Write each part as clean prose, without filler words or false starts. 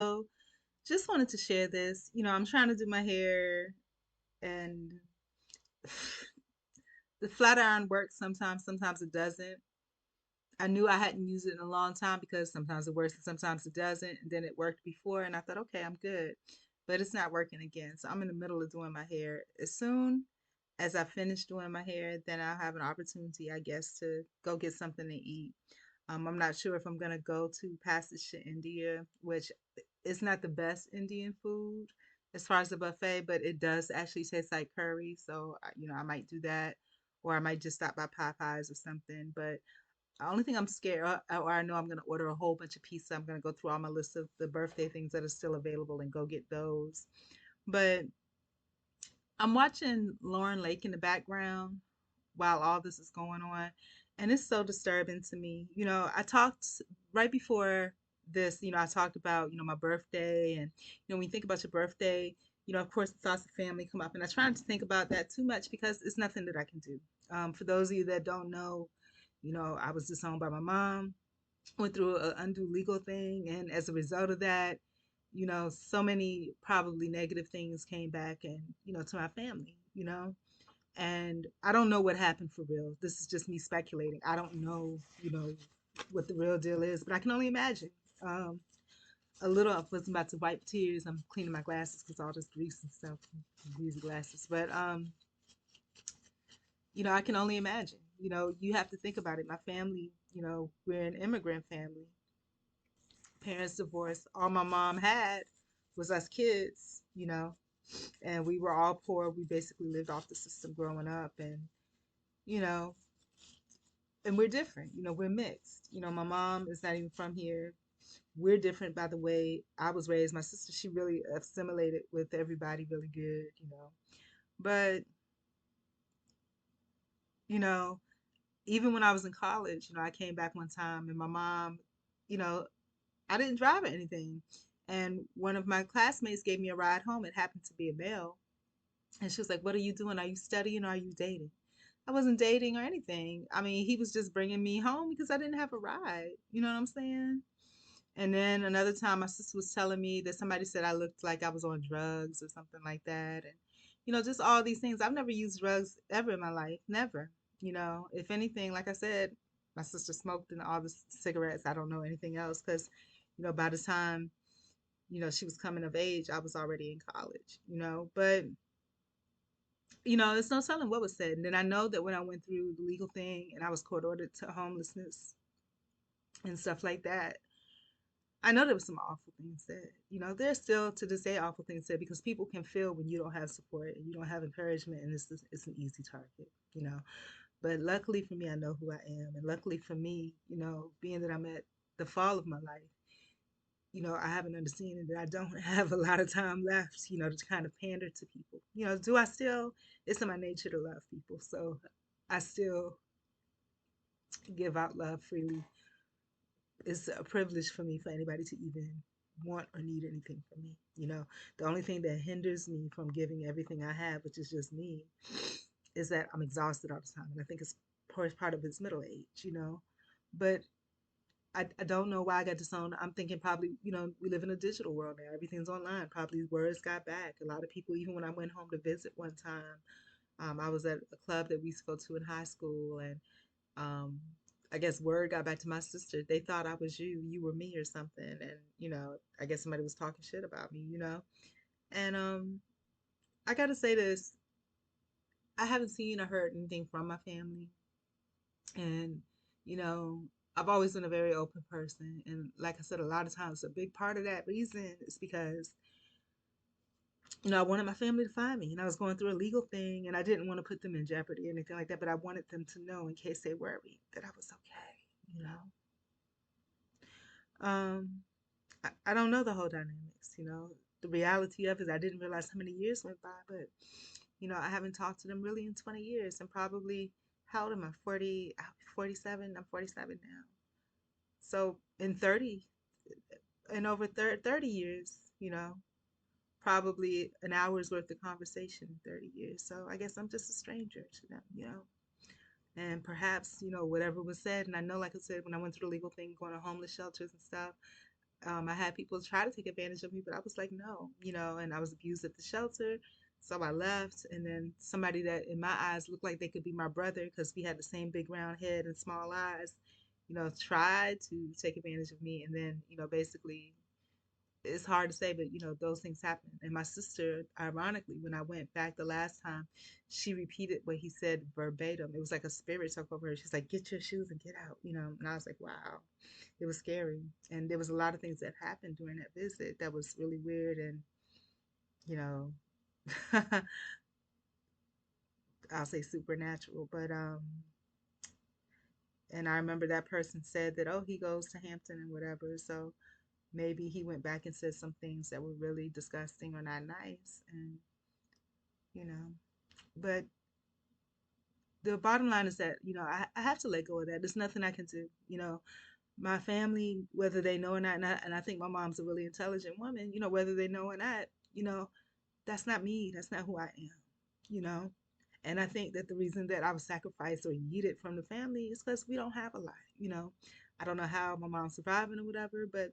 So, just wanted to share this. I'm trying to do my hair, and the flat iron works sometimes, sometimes it doesn't. I knew I hadn't used it in a long time because sometimes it works and sometimes it doesn't. And then it worked before, and I thought, okay, I'm good. But it's not working again. So, I'm in the middle of doing my hair. As soon as I finish doing my hair, then I'll have an opportunity, I guess, to go get something to eat. I'm not sure if I'm gonna go to Passage to India, which is not the best Indian food as far as the buffet, but it does actually taste like curry. So, I might do that, or I might just stop by Popeyes or something. But the only thing I'm scared, or I know I'm gonna order a whole bunch of pizza. I'm gonna go through all my list of the birthday things that are still available and go get those. But I'm watching Lauren Lake in the background while all this is going on, and it's so disturbing to me. I talked right before this, I talked about, my birthday, and when you think about your birthday, of course the thoughts of family come up, and I try not to think about that too much because it's nothing that I can do. For those of you that don't know, I was disowned by my mom, went through an undue legal thing, and as a result of that, so many probably negative things came back and, to my family, and I don't know what happened for real. This is just me speculating. I don't know, what the real deal is, but I can only imagine. Um, a little, I was about to wipe tears. I'm cleaning my glasses because all this grease and stuff, greasy glasses. But I can only imagine. You have to think about it. My family, we're an immigrant family. Parents divorced. All my mom had was us kids, and we were all poor. We basically lived off the system growing up, and you know, and we're different. We're mixed. My mom is not even from here. We're different by the way I was raised. My sister, she really assimilated with everybody really good. But, you know, even when I was in college, I came back one time and my mom, you know, I didn't drive or anything. And one of my classmates gave me a ride home. It happened to be a male. And she was like, "What are you doing? Are you studying or are you dating?" I wasn't dating or anything. I mean, he was just bringing me home because I didn't have a ride. You know what I'm saying? And then another time, my sister was telling me that somebody said I looked like I was on drugs or something like that. And, just all these things. I've never used drugs ever in my life. Never. If anything, like I said, my sister smoked and all the cigarettes. I don't know anything else because, by the time, she was coming of age, I was already in college. But, it's no telling what was said. And then I know that when I went through the legal thing and I was court ordered to homelessness and stuff like that, I know there was some awful things said. There's still to this day awful things said because people can feel when you don't have support and you don't have encouragement, and it's an easy target. You know. But luckily for me, I know who I am, and luckily for me, being that I'm at the fall of my life, I have an understanding that I don't have a lot of time left, to kind of pander to people. Do I still? It's in my nature to love people, so I still give out love freely. It's a privilege for me for anybody to even want or need anything from me. The only thing that hinders me from giving everything I have, which is just me, is that I'm exhausted all the time. And I think it's part of it's middle age. But I don't know why I got disowned. I'm thinking probably, we live in a digital world now. Everything's online. Probably words got back. A lot of people, even when I went home to visit one time, I was at a club that we used to go to in high school, and um, I guess word got back to my sister. They thought I was you, you were me or something. And, I guess somebody was talking shit about me. And I gotta say this, I haven't seen or heard anything from my family. And, you know, I've always been a very open person. And like I said, a lot of times a big part of that reason is because, I wanted my family to find me. And I was going through a legal thing and I didn't want to put them in jeopardy or anything like that, but I wanted them to know in case they worried that I was okay. I don't know the whole dynamics. The reality of it is I didn't realize how many years went by, but I haven't talked to them really in 20 years and probably how old am I? 40, 47. I'm 47 now. So in 30 in over 30 years, probably an hour's worth of conversation in 30 years. So I guess I'm just a stranger to them. And perhaps, whatever was said, and I know, like I said, when I went through the legal thing, going to homeless shelters and stuff, I had people try to take advantage of me, but I was like, no, and I was abused at the shelter. So I left. And then somebody that in my eyes looked like they could be my brother because we had the same big round head and small eyes, tried to take advantage of me. And then, basically, it's hard to say, but those things happen. And my sister, ironically, when I went back the last time, she repeated what he said verbatim. It was like a spirit took over her. She's like, "Get your shoes and get out." And I was like, "Wow." It was scary, and there was a lot of things that happened during that visit that was really weird, and you know, I'll say supernatural. But and I remember that person said that, oh, he goes to Hampton and whatever. So maybe he went back and said some things that were really disgusting or not nice, and you know. But the bottom line is that I have to let go of that. There's nothing I can do. My family, whether they know or not, and I think my mom's a really intelligent woman. Whether they know or not, you know, that's not me. That's not who I am. You know. And I think that the reason that I was sacrificed or yeeted from the family is because we don't have a lot. I don't know how my mom's surviving or whatever, but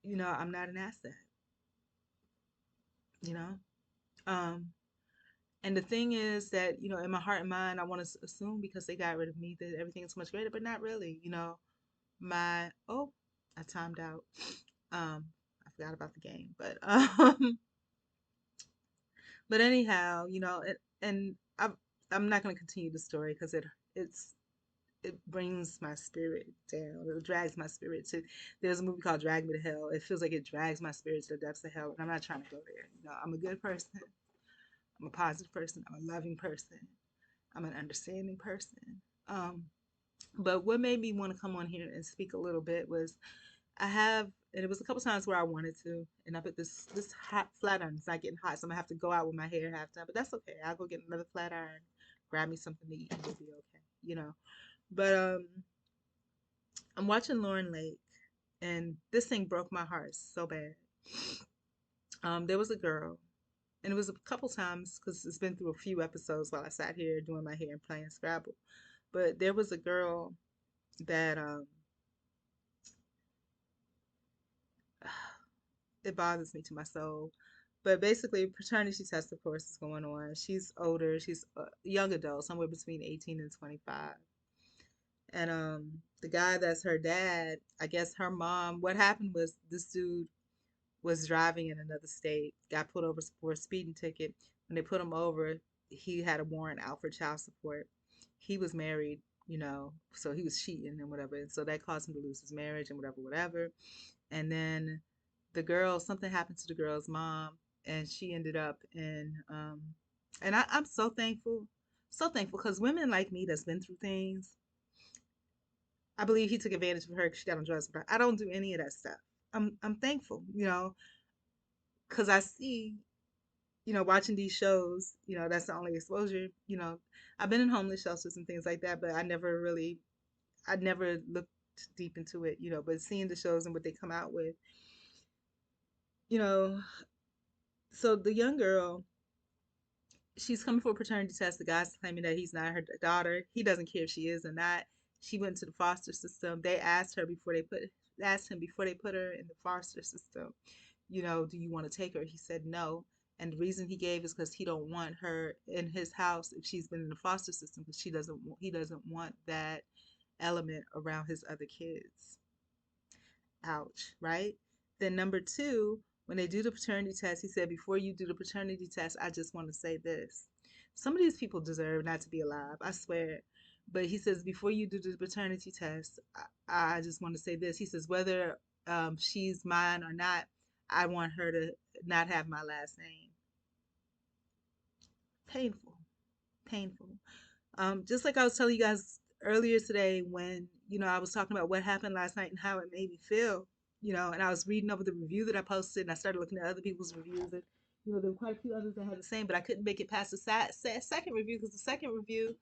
I'm not an asset. You know. Um, And the thing is that, in my heart and mind, I want to assume because they got rid of me that everything is much greater, but not really. I timed out. I forgot about the game, but but anyhow, and I'm not going to continue the story because it brings my spirit down. It drags my spirit to. There's a movie called Drag Me to Hell. It feels like it drags my spirit to the depths of hell, and I'm not trying to go there. I'm a good person. I'm a positive person. I'm a loving person. I'm an understanding person. Um, but what made me want to come on here and speak a little bit was I have, and it was a couple times where I wanted to, and I put this hot flat iron. It's not getting hot, so I'm gonna have to go out with my hair half done, but that's okay. I'll go get another flat iron, grab me something to eat, and we'll be okay. But I'm watching Lauren Lake, and this thing broke my heart so bad. There was a girl, and it was a couple times because it's been through a few episodes while I sat here doing my hair and playing Scrabble. But there was a girl that it bothers me to my soul. But basically, paternity test, of course, is going on. She's older. She's a young adult, somewhere between 18 and 25. And the guy that's her dad, I guess her mom. What happened was this dude was driving in another state, got pulled over for a speeding ticket. When they put him over, he had a warrant out for child support. He was married, so he was cheating and whatever. And so that caused him to lose his marriage and whatever. And then something happened to the girl's mom, and she ended up in, and I'm so thankful because women like me that's been through things, I believe he took advantage of her because she got on drugs, but I don't do any of that stuff. I'm thankful, because I see, watching these shows, that's the only exposure. I've been in homeless shelters and things like that, but I never looked deep into it, but seeing the shows and what they come out with, you know, so the young girl, she's coming for a paternity test. The guy's claiming that he's not her daughter. He doesn't care if she is or not. She went to the foster system. They asked him before they put her in the foster system, do you want to take her? He said no. And the reason he gave is because he don't want her in his house if she's been in the foster system because he doesn't want that element around his other kids. Ouch, right? Then number two, when they do the paternity test, he said, before you do the paternity test, I just want to say this. Some of these people deserve not to be alive, I swear. But he says, before you do the paternity test, I just want to say this. He says, whether she's mine or not, I want her to not have my last name. Painful, painful. Just like I was telling you guys earlier today when, I was talking about what happened last night and how it made me feel, and I was reading over the review that I posted and I started looking at other people's reviews and, there were quite a few others that had the same, but I couldn't make it past the second review because the second review,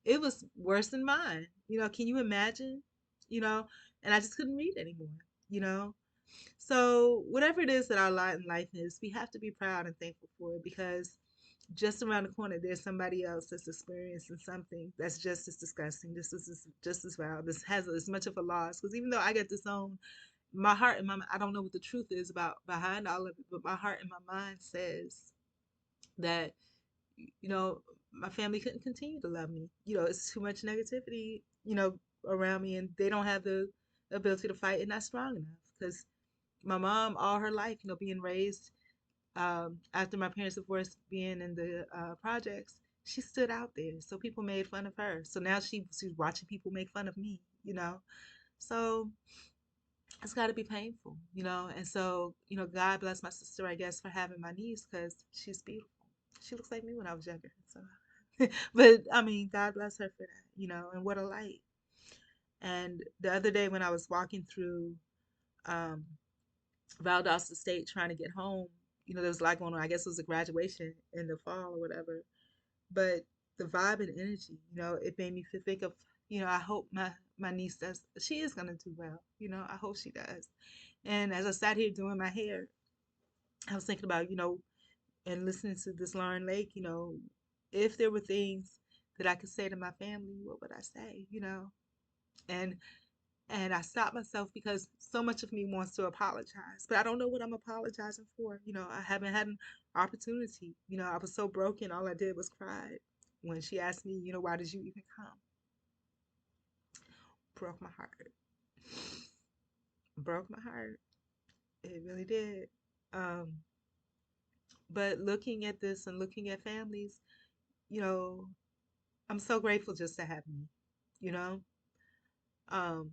it was worse than mine. Can you imagine? You know, and I just couldn't read anymore, you know? So whatever it is that our lot in life is, we have to be proud and thankful for it because just around the corner there's somebody else that's experiencing something that's just as disgusting, just as vile, this has as much of a loss. Because even though I get disowned my heart and my I don't know what the truth is about behind all of it, but my heart and my mind says that you know my family couldn't continue to love me. It's too much negativity, around me, and they don't have the ability to fight and not strong enough. Because my mom, all her life, being raised after my parents divorced, being in the projects, she stood out there. So people made fun of her. So now she's watching people make fun of me. So it's got to be painful. And so, God bless my sister, I guess, for having my niece because she's beautiful. She looks like me when I was younger. So, but I mean, God bless her for that, and what a light. And the other day when I was walking through um, Valdosta State trying to get home, there was a lot going on. I guess it was a graduation in the fall or whatever. But the vibe and energy, it made me think of, I hope my niece does. She is gonna do well. I hope she does. And as I sat here doing my hair, I was thinking about, and listening to this Lauren Lake, if there were things that I could say to my family, what would I say? And and I stopped myself because so much of me wants to apologize, but I don't know what I'm apologizing for. I haven't had an opportunity. I was so broken, all I did was cry when she asked me, why did you even come? Broke my heart. Broke my heart. It really did. Um, but looking at this and looking at families, you know, I'm so grateful just to have me, you know? Um,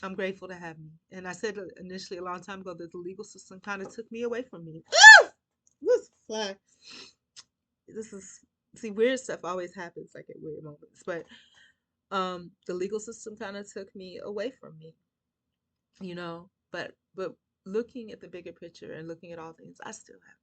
I'm grateful to have me. And I said initially a long time ago that the legal system kind of took me away from me. This fly. This is see weird stuff always happens like at weird moments, but the legal system kind of took me away from me. But looking at the bigger picture and looking at all things, I still have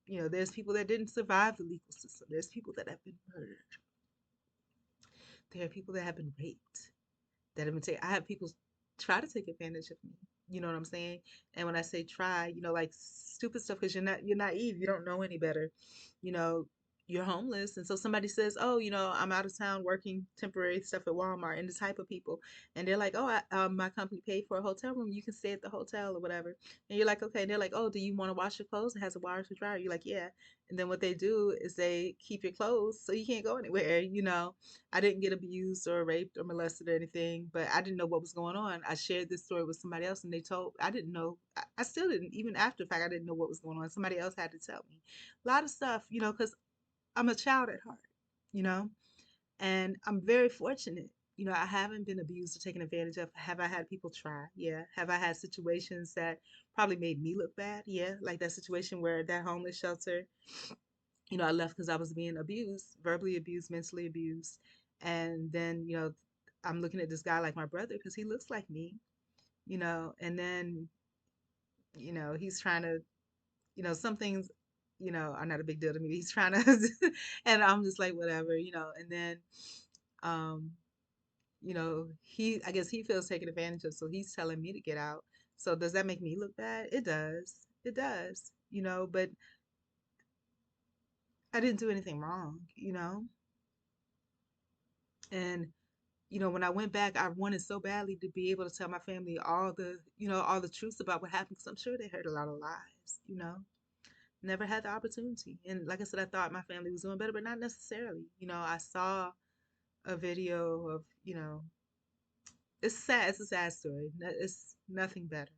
me. There's people that didn't survive the legal system. There's people that have been murdered. There are people that have been raped. That have been taken. I have people try to take advantage of me. You know what I'm saying? And when I say try, like stupid stuff, because you're naive, you don't know any better. You know, you're homeless, and so somebody says, "Oh, I'm out of town working temporary stuff at Walmart," and the type of people, and they're like, "Oh, my company paid for a hotel room. You can stay at the hotel or whatever." And you're like, "Okay." And they're like, "Oh, do you want to wash your clothes? It has a washer dryer." You're like, "Yeah." And then what they do is they keep your clothes so you can't go anywhere. I didn't get abused or raped or molested or anything, but I didn't know what was going on. I shared this story with somebody else and I didn't know, I still didn't, even after the fact, I didn't know what was going on. Somebody else had to tell me. A lot of stuff, because I'm a child at heart, you know, and I'm very fortunate. I haven't been abused or taken advantage of. Have I had people try? Yeah. Have I had situations that probably made me look bad? Yeah. Like that situation where that homeless shelter, I left because I was being abused, verbally abused, mentally abused. And then, I'm looking at this guy like my brother because he looks like me. And then, he's trying to, some things, are not a big deal to me. He's trying to, and I'm just like, whatever. And then, um, I guess he feels taken advantage of, so he's telling me to get out. So does that make me look bad? It does. It does. But I didn't do anything wrong. And when I went back, I wanted so badly to be able to tell my family all the truth about what happened because I'm sure they heard a lot of lies. Never had the opportunity. And like I said, I thought my family was doing better, but not necessarily. I saw a video of, it's sad. It's a sad story. It's nothing better.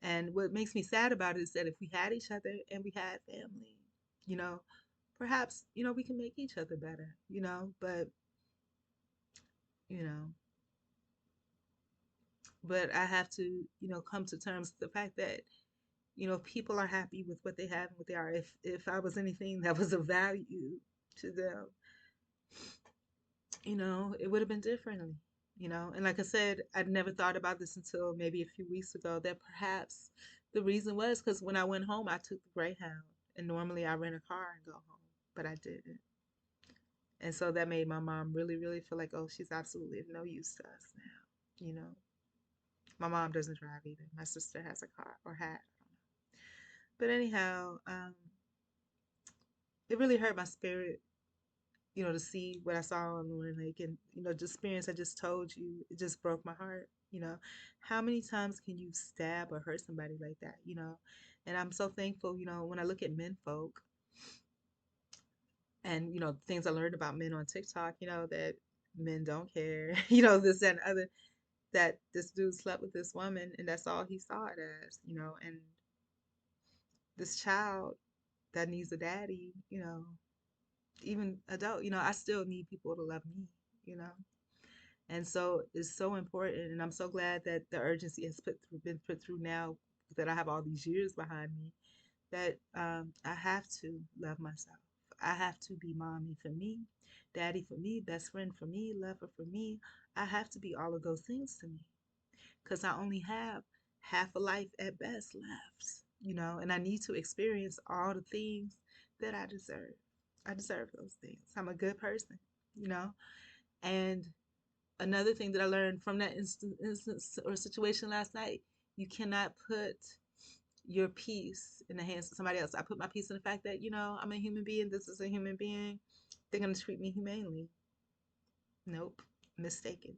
And what makes me sad about it is that if we had each other and we had family, you know, perhaps, we can make each other better. You know, but I have to, come to terms with the fact that, people are happy with what they have and what they are. If I was anything that was of value to them, it would have been differently. And like I said, I'd never thought about this until maybe a few weeks ago that perhaps the reason was because when I went home, I took the Greyhound, and normally I rent a car and go home, but I didn't. And so that made my mom really, really feel like, oh, she's absolutely of no use to us now. My mom doesn't drive either. My sister has a car or had. But anyhow, it really hurt my spirit, to see what I saw on Lauren Lake and, the experience I just told you. It just broke my heart. How many times can you stab or hurt somebody like that? And I'm so thankful, when I look at men folk and, things I learned about men on TikTok, that men don't care, this that, and other, that this dude slept with this woman and that's all he saw it as, and this child that needs a daddy, even adult, I still need people to love me. And so it's so important, and I'm so glad that the urgency has been put through now that I have all these years behind me. That I have to love myself. I have to be mommy for me, daddy for me, best friend for me, lover for me. I have to be all of those things to me because I only have half a life at best left, and I need to experience all the things that I deserve. I deserve those things. I'm a good person. And another thing that I learned from that instance or situation last night, you cannot put your peace in the hands of somebody else. I put my peace in the fact that, I'm a human being. This is a human being. They're going to treat me humanely. Nope. Mistaken.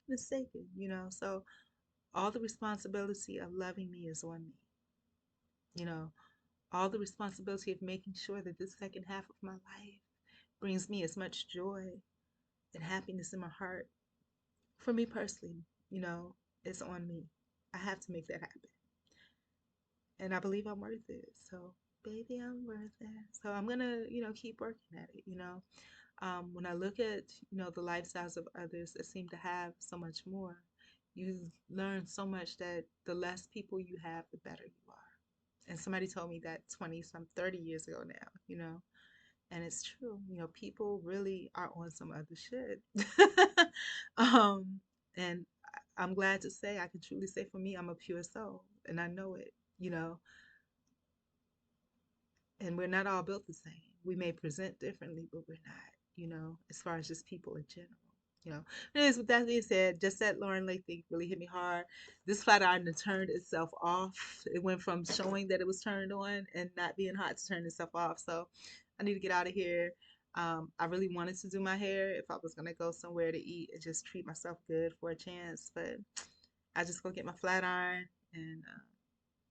Mistaken. So all the responsibility of loving me is on me. You know, all the responsibility of making sure that this second half of my life brings me as much joy and happiness in my heart. For me personally, it's on me. I have to make that happen. And I believe I'm worth it. So, baby, I'm worth it. So I'm gonna, keep working at it. When I look at, the lifestyles of others that seem to have so much more, you learn so much that the less people you have, the better you are. And somebody told me that 20 some 30 years ago now. And it's true. People really are on some other shit. um, and I'm glad to say, I can truly say for me, I'm a pure soul, and I know it. And we're not all built the same. We may present differently, but we're not, as far as just people in general. You know, anyways, with that being said, just that Lauren Lake thing really hit me hard. This flat iron turned itself off. It went from showing that it was turned on and not being hot to turn itself off. So I need to get out of here. I really wanted to do my hair if I was gonna go somewhere to eat and just treat myself good for a chance, but I just go get my flat iron and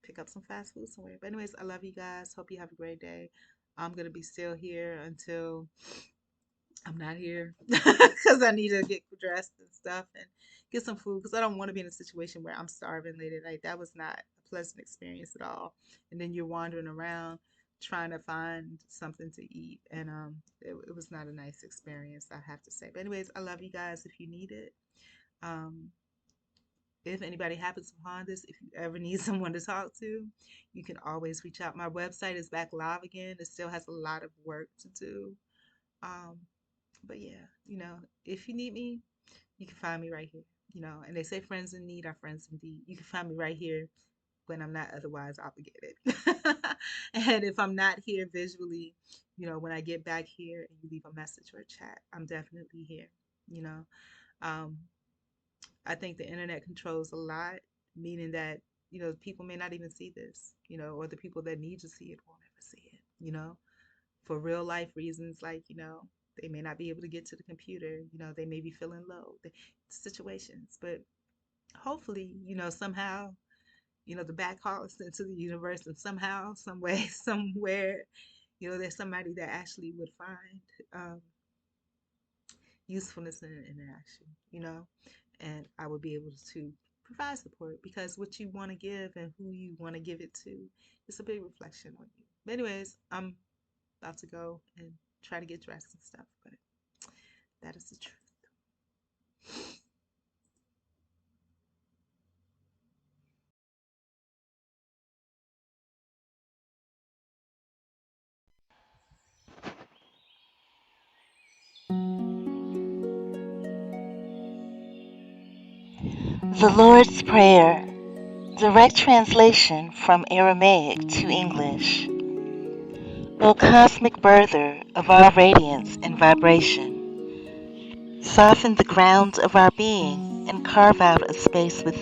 pick up some fast food somewhere. But anyways, I love you guys. Hope you have a great day. I'm gonna be still here until I'm not here because I need to get dressed and stuff and get some food because I don't want to be in a situation where I'm starving later. Like that was not a pleasant experience at all. And then you're wandering around trying to find something to eat, and it was not a nice experience, I have to say. But anyways, I love you guys. If you need it, um, if anybody happens upon this, if you ever need someone to talk to, you can always reach out. My website is back live again. It still has a lot of work to do. Um, but yeah, if you need me, you can find me right here. And they say friends in need are friends indeed. You can find me right here when I'm not otherwise obligated. And if I'm not here visually, when I get back here and you leave a message or a chat, I'm definitely here. You know, um, I think the internet controls a lot, meaning that, people may not even see this, or the people that need to see it won't ever see it, for real life reasons, like, they may not be able to get to the computer, they may be feeling low, situations. But hopefully, somehow, the back call is sent to the universe, and somehow, some way, somewhere, there's somebody that actually would find usefulness in an interaction, and I would be able to provide support because what you want to give and who you want to give it to is a big reflection on you. But anyways, I'm about to go and try to get dressed and stuff, but that is the truth. The Lord's Prayer, direct translation from Aramaic to English. O cosmic birther of our radiance and vibration, soften the ground of our being and carve out a space within